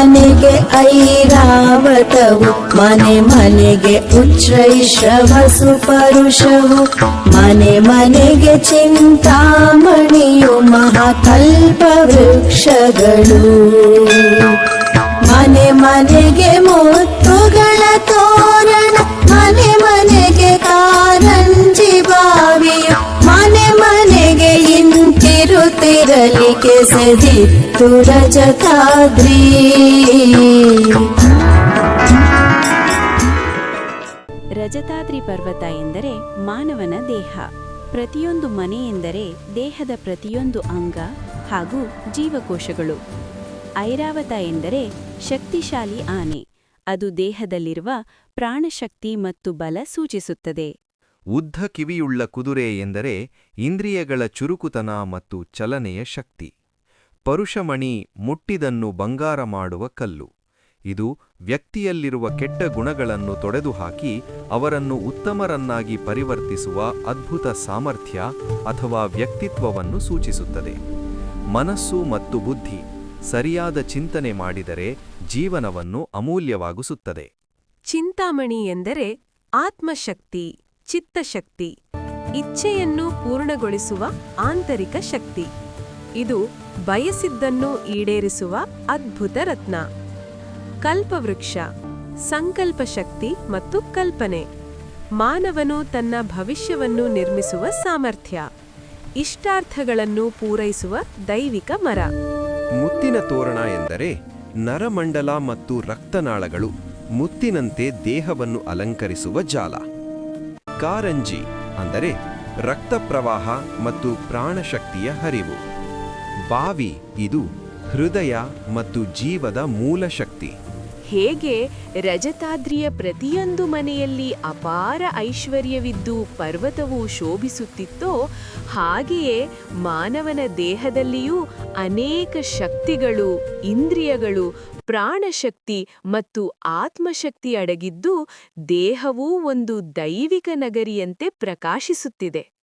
ಮನೆಗೆ ಐರಾವತವು, ಮನೆ ಮನೆಗೆ ಉಚ್ಛ್ರೈಶ್ರವಸು ಪರುಷವು, ಮನೆ ಮನೆಗೆ ಚಿಂತಾಮಣಿಯು ಮಹಾಕಲ್ಪ ವೃಕ್ಷಗಳು. ಮನೆ ಮನೆಗೆ ಮುತ್ತುಗಳ ತೋರಣ, ಮನೆ ಮನೆಗೆ ಕಾರಂಜಿ ಬಾವಿಯು, ಮನೆ ಮನೆಗೆ ಇಂತಿರುತ್ತಿರಲಿಕ್ಕೆ ಸೆದಿತ್ತು ರಜತಾದ್ರಿ. ರಜತಾದ್ರಿ ಪರ್ವತ ಎಂದರೆ ಮಾನವನ ದೇಹ. ಪ್ರತಿಯೊಂದು ಮನೆ ಎಂದರೆ ದೇಹದ ಪ್ರತಿಯೊಂದು ಅಂಗ ಹಾಗೂ ಜೀವಕೋಶಗಳು. ಐರಾವತ ಎಂದರೆ ಶಕ್ತಿಶಾಲಿ ಆನೆ. ಅದು ದೇಹದಲ್ಲಿರುವ ಪ್ರಾಣಶಕ್ತಿ ಮತ್ತು ಬಲ ಸೂಚಿಸುತ್ತದೆ. ಉದ್ದ ಕಿವಿಯುಳ್ಳ ಕುದುರೆ ಎಂದರೆ ಇಂದ್ರಿಯಗಳ ಚುರುಕುತನ ಮತ್ತು ಚಲನೆಯ ಶಕ್ತಿ. ಪರುಷಮಣಿ ಮುಟ್ಟಿದನ್ನು ಬಂಗಾರ ಮಾಡುವ ಕಲ್ಲು. ಇದು ವ್ಯಕ್ತಿಯಲ್ಲಿರುವ ಕೆಟ್ಟ ಗುಣಗಳನ್ನು ತೊಡೆದುಹಾಕಿ ಅವರನ್ನು ಉತ್ತಮರನ್ನಾಗಿ ಪರಿವರ್ತಿಸುವ ಅದ್ಭುತ ಸಾಮರ್ಥ್ಯ ಅಥವಾ ವ್ಯಕ್ತಿತ್ವವನ್ನು ಸೂಚಿಸುತ್ತದೆ. ಮನಸ್ಸು ಮತ್ತು ಬುದ್ಧಿ ಸರಿಯಾದ ಚಿಂತನೆ ಮಾಡಿದರೆ ಜೀವನವನ್ನು ಅಮೂಲ್ಯವಾಗಿಸುತ್ತದೆ. ಚಿಂತಾಮಣಿ ಎಂದರೆ ಆತ್ಮಶಕ್ತಿ, ಚಿತ್ತಶಕ್ತಿ, ಇಚ್ಛೆಯನ್ನು ಪೂರ್ಣಗೊಳಿಸುವ ಆಂತರಿಕ ಶಕ್ತಿ. ಇದು ಬಯಸಿದ್ದನ್ನು ಈಡೇರಿಸುವ ಅದ್ಭುತ ರತ್ನ. ಕಲ್ಪವೃಕ್ಷ ಸಂಕಲ್ಪ ಶಕ್ತಿ ಮತ್ತು ಕಲ್ಪನೆ. ಮಾನವನು ತನ್ನ ಭವಿಷ್ಯವನ್ನು ನಿರ್ಮಿಸುವ ಸಾಮರ್ಥ್ಯ, ಇಷ್ಟಾರ್ಥಗಳನ್ನು ಪೂರೈಸುವ ದೈವಿಕ ಮರ. ಮುತ್ತಿನ ತೋರಣ ಎಂದರೆ ನರಮಂಡಲ ಮತ್ತು ರಕ್ತನಾಳಗಳು ಮುತ್ತಿನಂತೆ ದೇಹವನ್ನು ಅಲಂಕರಿಸುವ ಜಾಲ. ಕಾರಂಜಿ ಅಂದರೆ ರಕ್ತ ಪ್ರವಾಹ ಮತ್ತು ಪ್ರಾಣಶಕ್ತಿಯ ಹರಿವು. ಬಾವಿ ಇದು ಹೃದಯ ಮತ್ತು ಜೀವದ ಮೂಲ ಶಕ್ತಿ. ಹೇಗೆ ರಜತಾದ್ರಿಯ ಪ್ರತಿಯೊಂದು ಮನೆಯಲ್ಲಿ ಅಪಾರ ಐಶ್ವರ್ಯವಿದ್ದು ಪರ್ವತವು ಶೋಭಿಸುತ್ತಿತ್ತೋ, ಹಾಗೆಯೇ ಮಾನವನ ದೇಹದಲ್ಲಿಯೂ ಅನೇಕ ಶಕ್ತಿಗಳು, ಇಂದ್ರಿಯಗಳು, ಪ್ರಾಣಶಕ್ತಿ ಮತ್ತು ಆತ್ಮಶಕ್ತಿ ಅಡಗಿದ್ದು ದೇಹವೂ ಒಂದು ದೈವಿಕ ನಗರಿಯಂತೆ ಪ್ರಕಾಶಿಸುತ್ತಿದೆ.